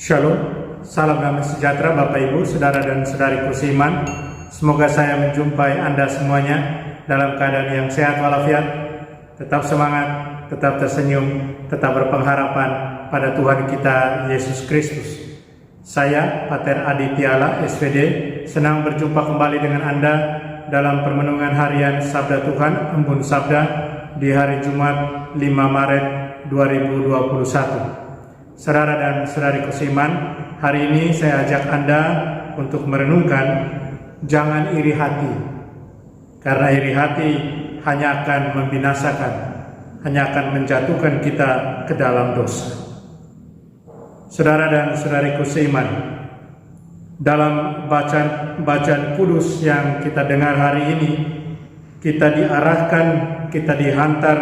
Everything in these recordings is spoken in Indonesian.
Shalom, salam damai sejahtera Bapak Ibu, Saudara dan Saudariku seiman. Semoga saya menjumpai Anda semuanya dalam keadaan yang sehat walafiat, tetap semangat, tetap tersenyum, tetap berpengharapan pada Tuhan kita Yesus Kristus. Saya, Pater Adi Tiala, SVD, senang berjumpa kembali dengan Anda dalam permenungan harian Sabda Tuhan, Embun Sabda, di hari Jumat 5 Maret 2021. Saudara dan saudariku seiman, hari ini saya ajak Anda untuk merenungkan jangan iri hati, karena iri hati hanya akan membinasakan, hanya akan menjatuhkan kita ke dalam dosa. Saudara dan saudariku seiman, dalam bacaan kudus yang kita dengar hari ini, kita diarahkan, kita dihantar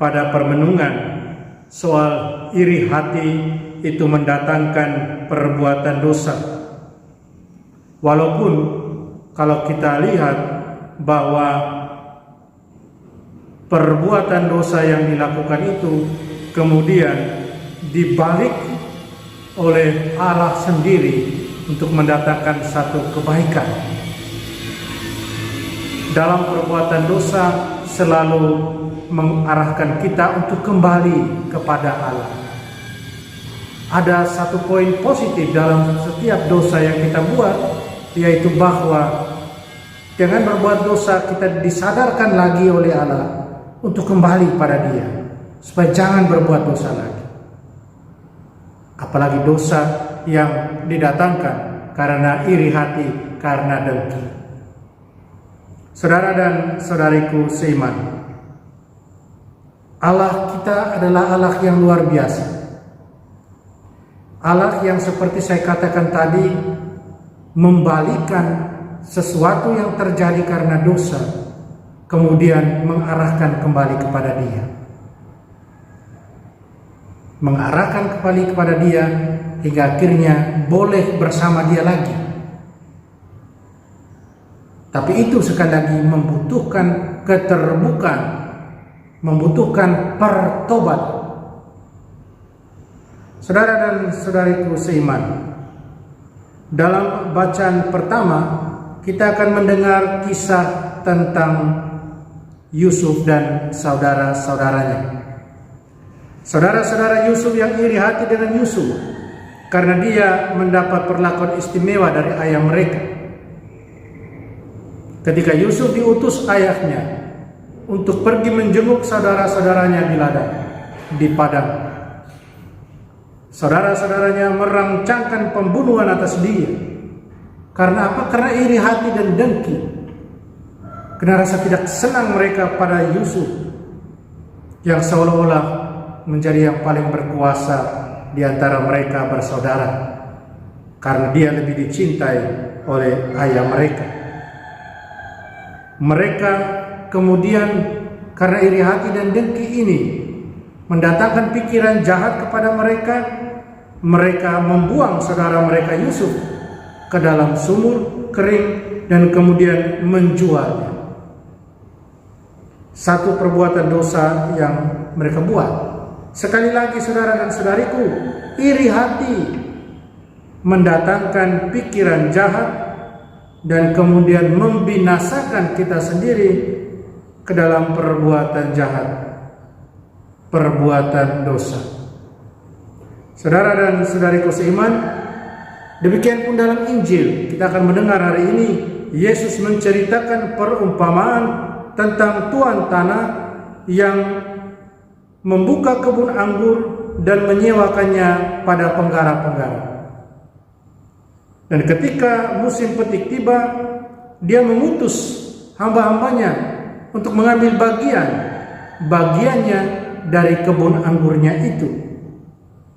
pada permenungan soal iri hati itu mendatangkan perbuatan dosa. Walaupun kalau kita lihat bahwa perbuatan dosa yang dilakukan itu kemudian dibalik oleh Allah sendiri untuk mendatangkan satu kebaikan. Dalam perbuatan dosa selalu mengarahkan kita untuk kembali kepada Allah. Ada satu poin positif dalam setiap dosa yang kita buat, yaitu bahwa dengan berbuat dosa kita disadarkan lagi oleh Allah untuk kembali pada Dia, supaya jangan berbuat dosa lagi. Apalagi dosa yang didatangkan karena iri hati, karena dengki. Saudara dan saudariku seiman, Allah kita adalah Allah yang luar biasa. Allah yang seperti saya katakan tadi, membalikan sesuatu yang terjadi karena dosa, kemudian mengarahkan kembali kepada Dia. Mengarahkan kembali kepada Dia hingga akhirnya boleh bersama Dia lagi. Tapi itu sekali lagi membutuhkan keterbukaan, membutuhkan pertobatan. Saudara dan saudariku seiman, dalam bacaan pertama kita akan mendengar kisah tentang Yusuf dan saudara-saudaranya. Saudara-saudara Yusuf yang iri hati dengan Yusuf karena dia mendapat perlakuan istimewa dari ayah mereka. Ketika Yusuf diutus ayahnya untuk pergi menjenguk saudara-saudaranya di ladang, di padang, saudara-saudaranya merancangkan pembunuhan atas dia. Karena apa? Karena iri hati dan dengki. Karena rasa tidak senang mereka pada Yusuf yang seolah-olah menjadi yang paling berkuasa di antara mereka bersaudara, karena dia lebih dicintai oleh ayah mereka. Mereka kemudian karena iri hati dan dengki ini mendatangkan pikiran jahat kepada mereka. Mereka membuang saudara mereka Yusuf ke dalam sumur kering dan kemudian menjualnya. Satu perbuatan dosa yang mereka buat. Sekali lagi saudara dan saudariku, iri hati mendatangkan pikiran jahat dan kemudian membinasakan kita sendiri ke dalam perbuatan jahat, perbuatan dosa. Saudara dan saudariku seiman, demikian pun dalam Injil kita akan mendengar hari ini Yesus menceritakan perumpamaan tentang tuan tanah yang membuka kebun anggur dan menyewakannya pada penggarap-penggarap. Dan ketika musim petik tiba, dia mengutus hamba-hambanya untuk mengambil bagiannya dari kebun anggurnya itu.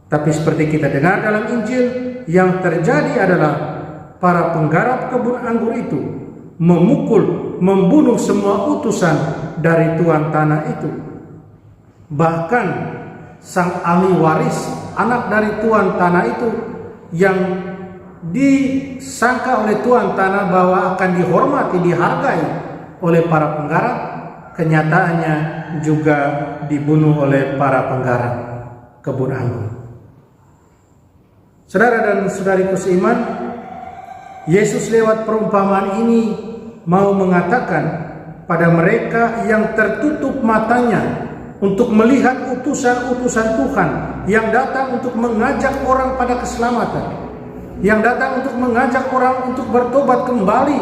Tapi seperti kita dengar dalam Injil, yang terjadi adalah para penggarap kebun anggur itu memukul, membunuh semua utusan dari tuan tanah itu. Bahkan sang ahli waris, anak dari tuan tanah itu, yang disangka oleh tuan tanah bahwa akan dihormati, dihargai oleh para penggarap, kenyataannya juga dibunuh oleh para penggarap kebun anggur. Saudara dan saudariku seiman, Yesus lewat perumpamaan ini mau mengatakan pada mereka yang tertutup matanya untuk melihat utusan-utusan Tuhan yang datang untuk mengajak orang pada keselamatan, yang datang untuk mengajak orang untuk bertobat kembali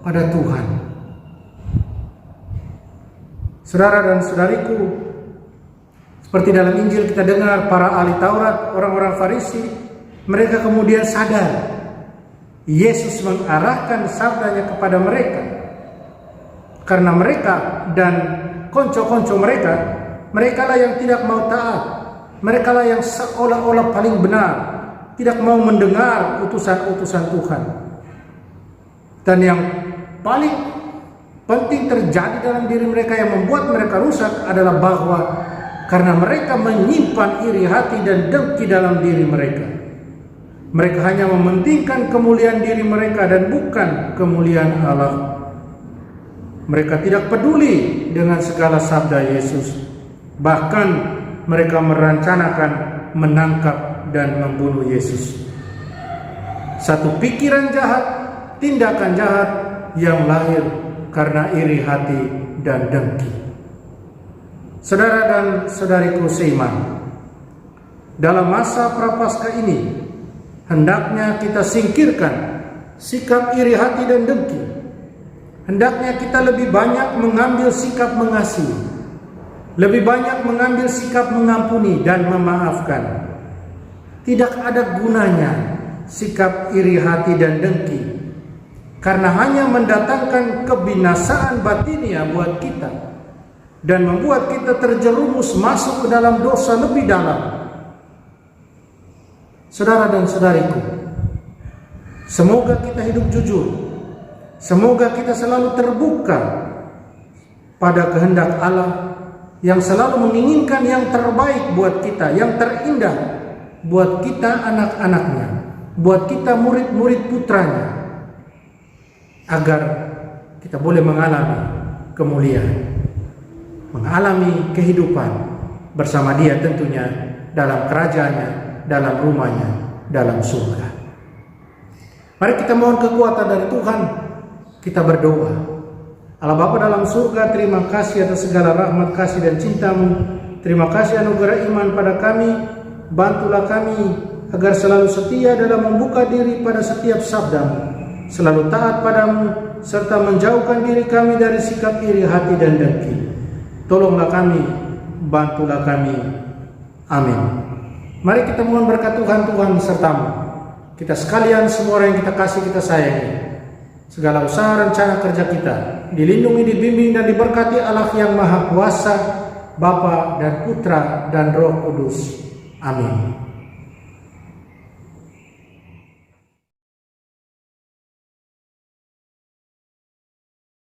pada Tuhan. Saudara dan saudariku, seperti dalam Injil kita dengar para ahli Taurat, orang-orang Farisi, mereka kemudian sadar Yesus mengarahkan sabdanya kepada mereka karena mereka dan konco-konco mereka lah yang tidak mau taat, mereka lah yang seolah-olah paling benar, tidak mau mendengar utusan-utusan Tuhan. Dan yang paling penting terjadi dalam diri mereka yang membuat mereka rusak adalah bahwa karena mereka menyimpan iri hati dan dengki dalam diri mereka. Mereka hanya mementingkan kemuliaan diri mereka dan bukan kemuliaan Allah. Mereka tidak peduli dengan segala sabda Yesus. Bahkan mereka merencanakan menangkap dan membunuh Yesus. Satu pikiran jahat, tindakan jahat yang lahir karena iri hati dan dengki. Saudara dan saudariku seiman, dalam masa prapaskah ini hendaknya kita singkirkan sikap iri hati dan dengki. Hendaknya kita lebih banyak mengambil sikap mengasihi, lebih banyak mengambil sikap mengampuni dan memaafkan. Tidak ada gunanya sikap iri hati dan dengki, karena hanya mendatangkan kebinasaan batinia buat kita dan membuat kita terjerumus masuk ke dalam dosa lebih dalam. Saudara dan saudariku, semoga kita hidup jujur, semoga kita selalu terbuka pada kehendak Allah yang selalu menginginkan yang terbaik buat kita, yang terindah buat kita anak-anaknya, buat kita murid-murid putranya, agar kita boleh mengalami kemuliaan, mengalami kehidupan bersama Dia tentunya dalam kerajaannya, dalam rumahnya, dalam surga. Mari kita mohon kekuatan dari Tuhan. Kita berdoa. Allah Bapa dalam surga, terima kasih atas segala rahmat, kasih dan cinta-Mu. Terima kasih anugerah iman pada kami. Bantulah kami agar selalu setia dalam membuka diri pada setiap sabda-Mu, selalu taat pada-Mu, serta menjauhkan diri kami dari sikap iri hati dan dengki. Tolonglah kami, bantulah kami. Amin. Mari kita mohon berkat Tuhan serta-Mu. Kita sekalian, semua orang yang kita kasih, kita sayangi. Segala usaha rencana kerja kita dilindungi, dibimbing dan diberkati Allah yang Maha Kuasa, Bapa dan Putra dan Roh Kudus. Amin.